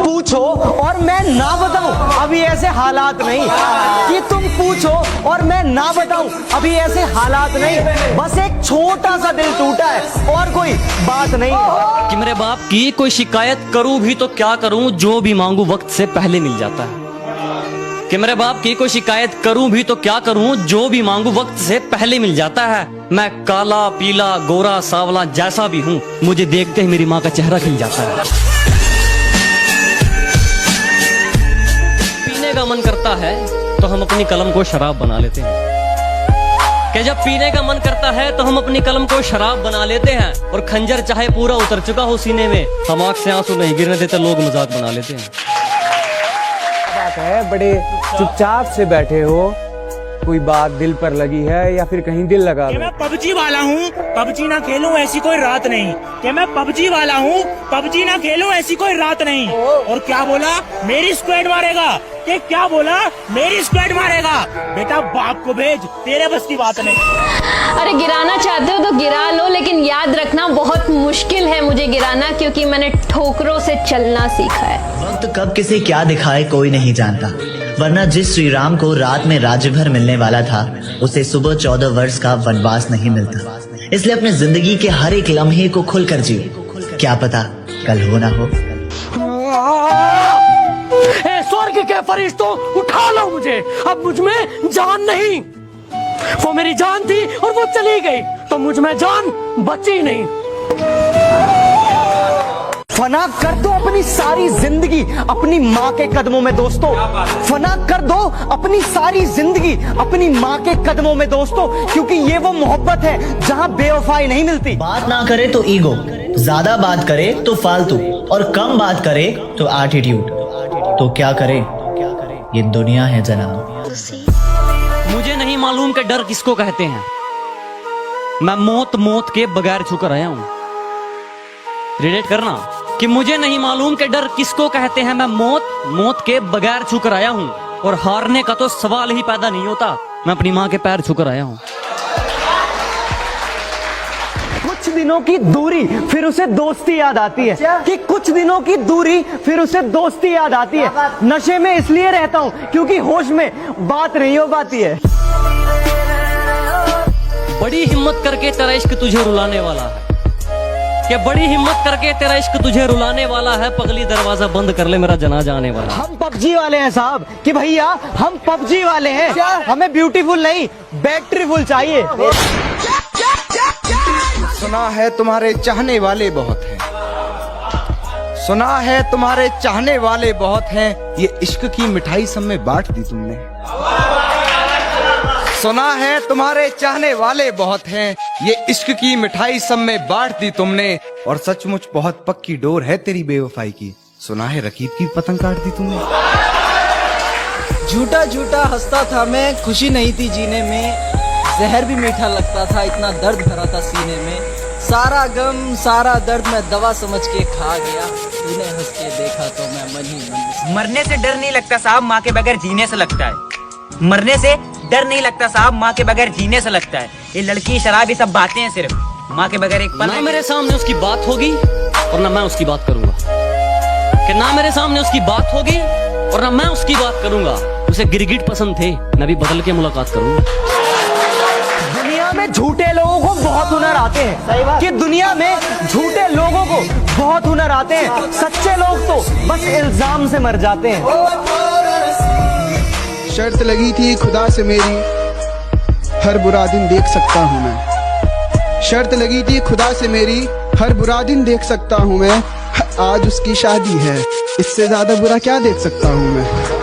पूछो और मैं ना बताऊं, अभी ऐसे हालात नहीं। कि तुम पूछो और मैं ना बताऊं, अभी ऐसे हालात नहीं। बस एक छोटा सा दिल टूटा है और कोई बात नहीं। कि मेरे बाप की कोई शिकायत करूं भी तो क्या करूं, जो भी मांगू वक्त से पहले मिल जाता है। कि मेरे बाप की कोई शिकायत करूं भी तो क्या करूं, जो भी मांगू वक्त से पहले मिल जाता है। मैं काला पीला गोरा सावला जैसा भी हूं, मुझे देखते ही मेरी माँ का चेहरा खिल जाता है। पीने का मन करता है तो हम अपनी कलम को शराब बना लेते हैं। कि जब पीने का मन करता है तो हम अपनी कलम को शराब बना लेते हैं। और खंजर चाहे पूरा उतर चुका हो सीने में, हम आंख से आंसू नहीं गिरने देते, लोग मजाक बना लेते हैं। बात है, बड़े चुपचाप से बैठे हो, कोई बात दिल पर लगी है या फिर कहीं दिल लगा लो? मैं पबजी वाला हूँ, पबजी ना खेलूं ऐसी कोई रात नहीं। कि मैं पबजी वाला हूँ, पबजी ना खेलूं ऐसी कोई रात नहीं। और क्या बोला, मेरी स्क्वाड मारेगा। कि क्या बोला, मेरी स्क्वाड मारेगा। बेटा बाप को भेज, तेरे बस की बात नहीं। अरे गिराना चाहते हो तो गिरा लो, लेकिन याद रखना बहुत मुश्किल है मुझे गिराना, क्योंकि मैंने ठोकरों से चलना सीखा है। वक्त कब किसे क्या दिखाए कोई नहीं जानता, वरना जिस श्री राम को रात में राज्य भर मिलने वाला था, उसे सुबह 14 वर्ष का वनवास नहीं मिलता। इसलिए अपनी जिंदगी के हर एक लम्हे को खुलकर जियो, क्या पता कल हो ना हो। स्वर्ग के फरिश्तों उठा लो मुझे, अब मुझ में जान नहीं। वो मेरी जान थी और वो चली गई, तो मुझ में जान बची नहीं। फना कर दो अपनी सारी जिंदगी अपनी माँ के कदमों में दोस्तों। फना कर दो अपनी सारी जिंदगी अपनी माँ के कदमों में दोस्तों, क्योंकि ये वो मोहब्बत है जहाँ बेवफाई नहीं मिलती। बात ना करे तो ईगो, ज्यादा बात करे तो फालतू, और कम बात करे तो एटीट्यूड। तो क्या करे, ये दुनिया है जनाब। मुझे नहीं मालूम कि डर किसको कहते हैं। मैं मौत के बगैर छूकर आया हूं। रिलेट करना कि मुझे नहीं मालूम कि डर किसको कहते हैं। मैं मौत के बगैर छूकर आया हूं, और हारने का तो सवाल ही पैदा नहीं होता। मैं अपनी माँ के पैर छूकर आया हूं। कुछ दिनों की दूरी फिर उसे दोस्ती याद आती है। कि कुछ दिनों की दूरी फिर उसे दोस्ती याद आती है। नशे में इसलिए रहता हूँ क्योंकि होश में बात नहीं हो पाती है। बड़ी हिम्मत करके तेरा इश्क तुझे रुलाने वाला है। कि बड़ी हिम्मत करके तेरा इश्क तुझे रुलाने वाला है। पगली दरवाजा बंद कर ले, मेरा जनाजा आने वाला है। हम पबजी वाले हैं साहब, कि भैया हम पबजी वाले हैं। हमें ब्यूटीफुल नहीं, बैटरीफुल चाहिए। सुना है तुम्हारे चाहने वाले बहुत हैं, सुना है तुम्हारे चाहने वाले बहुत हैं, ये इश्क की मिठाई सब में बांट दी तुमने। सुना है तुम्हारे चाहने वाले बहुत हैं, ये इश्क की मिठाई सब में बांट दी तुमने। और सचमुच बहुत पक्की डोर है तेरी बेवफाई की, सुना है रकीब की पतंग काट दी तुमने। झूठा झूठा हंसता था मैं, खुशी नहीं थी जीने में, जहर भी मीठा लगता था, इतना दर्द भरा था सीने में। सारा गम सारा दर्द मैं दवा समझ के खा गया, तूने हंस के देखा तो मैं मन ही मन। मरने से डर नहीं लगता साहब, माँ के बगैर जीने से लगता है। मरने से डर नहीं लगता साहब, माँ के बगैर जीने से लगता है। ये लड़की शराब ये सब बातें हैं सिर्फ, माँ के बगैर एक पल। ना मेरे सामने उसकी बात होगी और ना मैं उसकी बात करूंगा। कि ना मेरे सामने उसकी बात होगी और ना मैं उसकी बात करूंगा। उसे गिरगिट पसंद थे, मैं भी बदल के मुलाकात करूंगा। दुनिया में झूठे लोगों को बहुत हुनर आते हैं। कि दुनिया में झूठे लोगों को बहुत हुनर आते हैं, सच्चे लोग तो बस इल्जाम से मर जाते हैं। शर्त लगी थी खुदा से मेरी, हर बुरा दिन देख सकता हूँ मैं। शर्त लगी थी खुदा से मेरी, हर बुरा दिन देख सकता हूँ मैं। आज उसकी शादी है, इससे ज्यादा बुरा क्या देख सकता हूँ मैं।